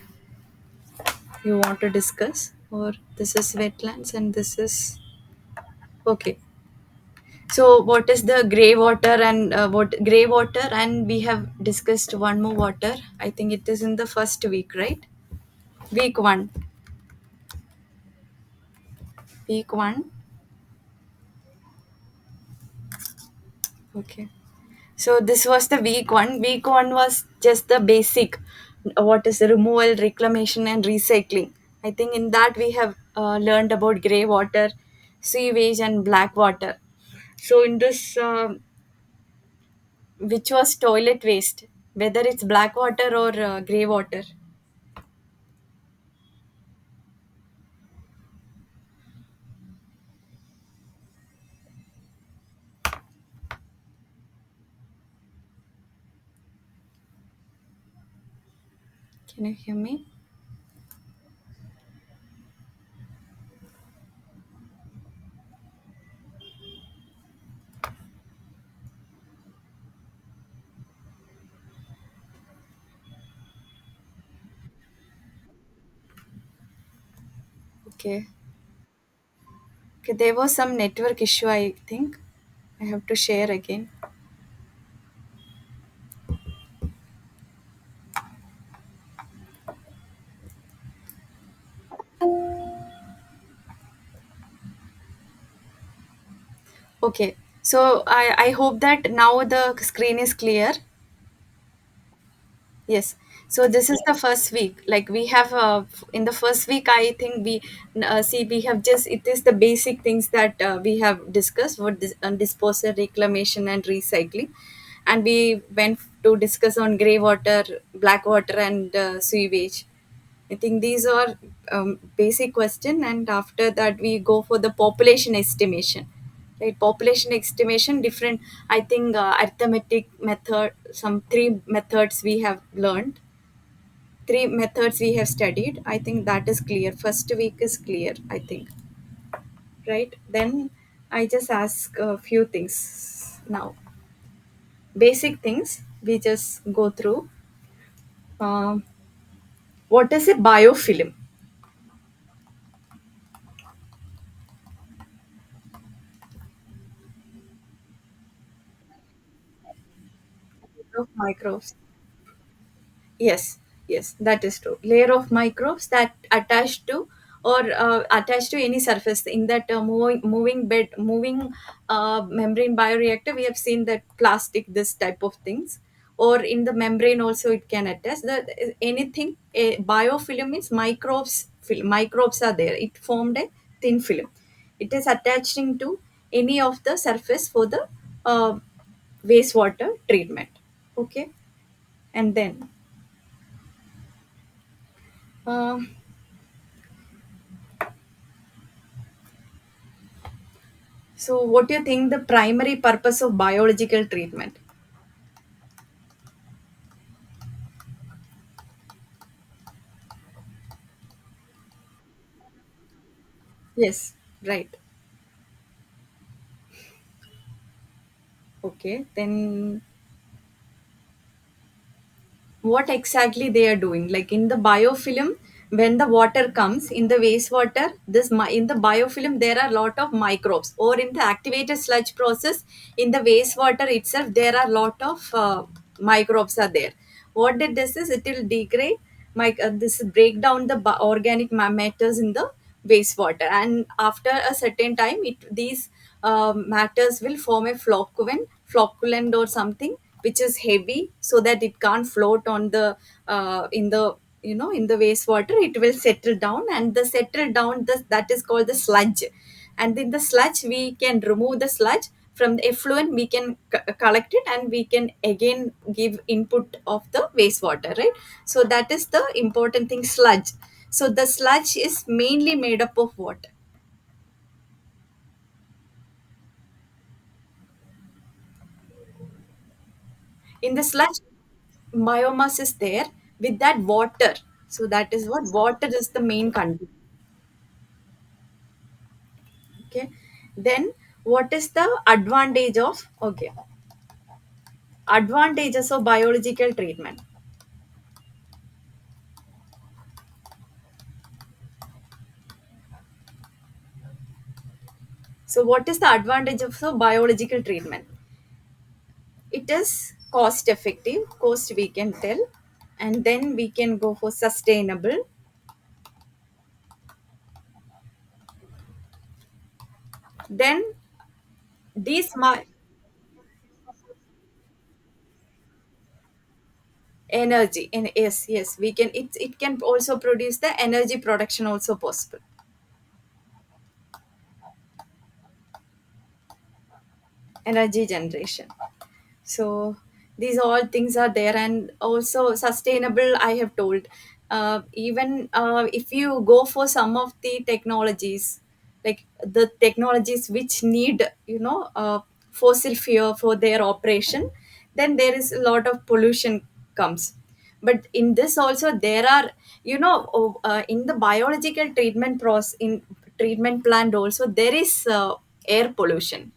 you want to discuss, or this is wetlands and this is okay. So what is the gray water and what gray water, and we have discussed one more water. I think it is in the first week, right? Week 1. Week 1. Okay. So this was the week 1. Week 1 was just the basic, what is the removal, reclamation and recycling. I think in that we have learned about gray water, sewage and black water. So in this which was toilet waste, whether it's black water or gray water. Can you hear me? Okay. Okay, there was some network issue, I think. I have to share again. Okay. So I hope that now the screen is clear. Yes. So this is the first week. Like we have in the first week, I think we see we have just it is the basic things that we have discussed. What disposal, reclamation, and recycling, and we went to discuss on grey water, black water, and sewage. I think these are basic question, and after that we go for the population estimation. Right, population estimation different. I think arithmetic method, some three methods we have learned, three methods we have studied. I think that is clear. First week is clear, I think. Right. Then I just ask a few things now. Basic things we just go through. Um, what is a biofilm? Of microbes. Yes, yes, that is true. Layer of microbes that attach to or attach to any surface in that moving membrane bioreactor. We have seen that plastic, this type of things, or in the membrane also it can attach. The anything a biofilm means microbes. Microbes are there. It formed a thin film. It is attaching to any of the surface for the uh, wastewater treatment. Okay, and then. Uh, So, what do you think the primary purpose of biological treatment? Yes, right. Okay, then what exactly they are doing? Like in the biofilm, when the water comes in the wastewater, in the biofilm there are a lot of microbes. Or in the activated sludge process, in the wastewater itself, there are a lot of microbes are there. What did this is? It will degrade. This break down the organic matters in the wastewater, and after a certain time these matters will form a flocculant or something which is heavy, so that it can't float on the in the in the wastewater. It will settle down, and the settle down that is called the sludge. And in the sludge we can remove the sludge from the effluent. We can collect it, and we can again give input of the wastewater, right? So that is the important thing, sludge. So the sludge is mainly made up of what? In the sludge, biomass is there with that water. So that is what water is the main content. Okay. Then what is the advantage of, okay, advantages of biological treatment? So what is the advantage of the biological treatment? It is cost effective, cost we can tell, and then we can go for sustainable. Then these energy, and yes, yes, we can, it can also produce the energy production also possible, energy generation. So these all things are there, and also sustainable, I have told. Even if you go for some of the technologies, like the technologies which need, fossil fuel for their operation, then there is a lot of pollution comes. But in this also there are, in the biological treatment process, in treatment plant also there is air pollution.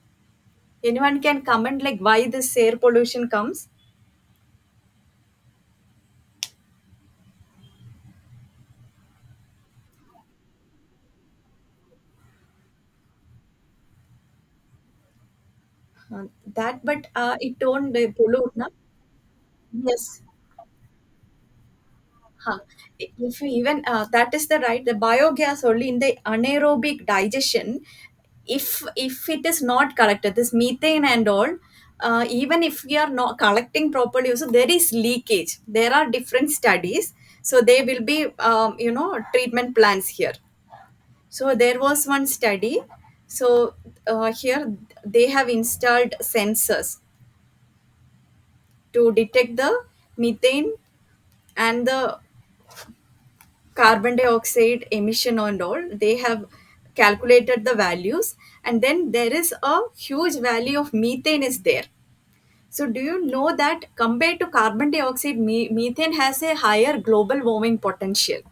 Anyone can comment like why this air pollution comes? That, but it don't pollute, na? Yes. Huh. If you even that is the right, the biogas only in the anaerobic digestion. If it is not collected, this methane and all, even if we are not collecting properly, so there is leakage. There are different studies, so there will be treatment plants here. So there was one study. So here they have installed sensors to detect the methane and the carbon dioxide emission and all. They have calculated the values, and then there is a huge value of methane is there. So do you know that compared to carbon dioxide, methane has a higher global warming potential?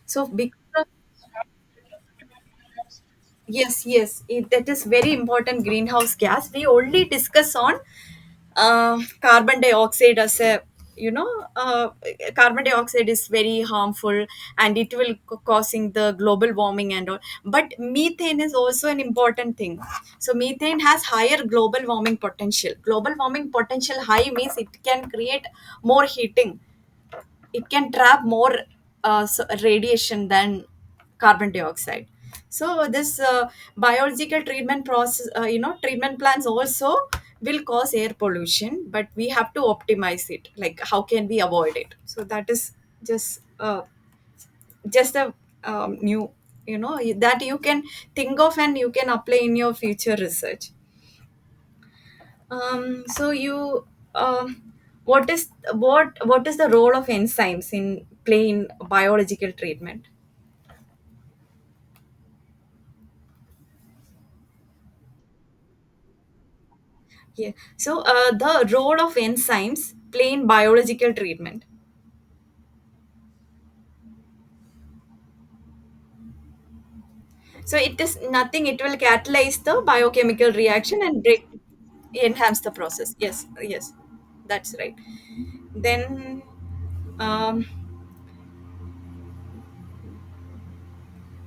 So because of, yes, yes, that is very important greenhouse gas. We only discuss on carbon dioxide as a, you know carbon dioxide is very harmful, and it will causing the global warming and all. But methane is also an important thing. So methane has higher global warming potential. Global warming potential high means it can create more heating, it can trap more radiation than carbon dioxide. So this biological treatment process, treatment plants also will cause air pollution, but we have to optimize it, like how can we avoid it. So that is just a new, that you can think of and you can apply in your future research. So you, what is the role of enzymes in plain biological treatment? Yeah. So the role of enzymes plain biological treatment. So it is nothing. It will catalyze the biochemical reaction and enhance the process. Yes, yes, that's right. Then, um,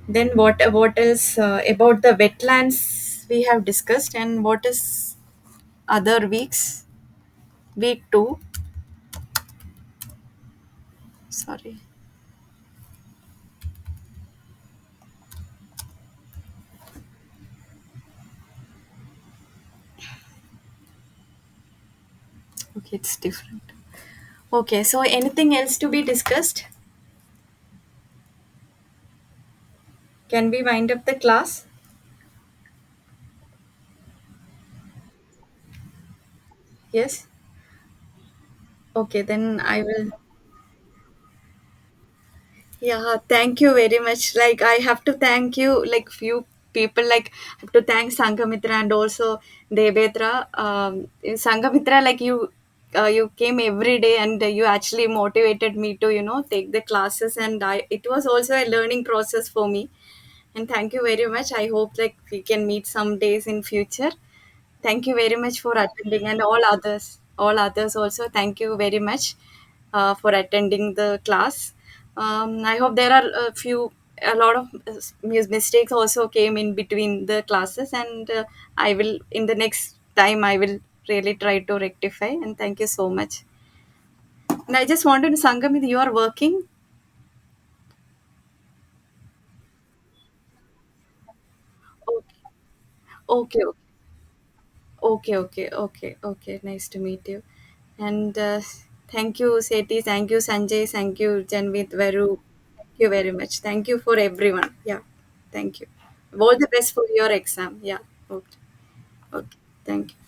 then what else about the wetlands we have discussed, and what is other weeks? Week two. Sorry. Okay, it's different. Okay, so anything else to be discussed? Can we wind up the class? Yes. Okay, then I will. Yeah, thank you very much. Like I have to thank you, like few people, like I have to thank Sangamitra and also Debetra. Sangamitra, like you came every day and you actually motivated me to take the classes, and it was also a learning process for me. And thank you very much. I hope like we can meet some days in future. Thank you very much for attending, and all others also. Thank you very much for attending the class. I hope there are a lot of mistakes also came in between the classes, and I will in the next time I will really try to rectify. And thank you so much. And I just wanted to Sangam, you are working. Okay, okay, okay, okay, okay, okay. Nice to meet you. And thank you, Seti. Thank you, Sanjay. Thank you, Janvit, Veru. Thank you very much. Thank you for everyone. Yeah. Thank you. All the best for your exam. Yeah. Okay. Okay. Thank you.